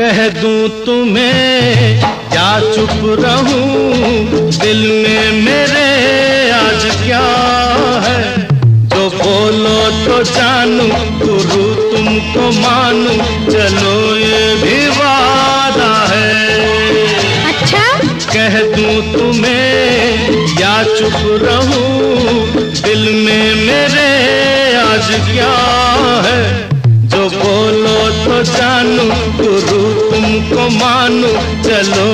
कह दूं तुम्हें या चुप रहूं, दिल में मेरे आज क्या है। जो बोलो तो जानूं, गुरु तुमको मानूं, चलो ये भी वादा है। अच्छा? कह दूं तुम्हें या चुप रहूं, दिल में मेरे आज क्या है। जो बोलो तो जानूं, गुरु तुमको मानूं, चलो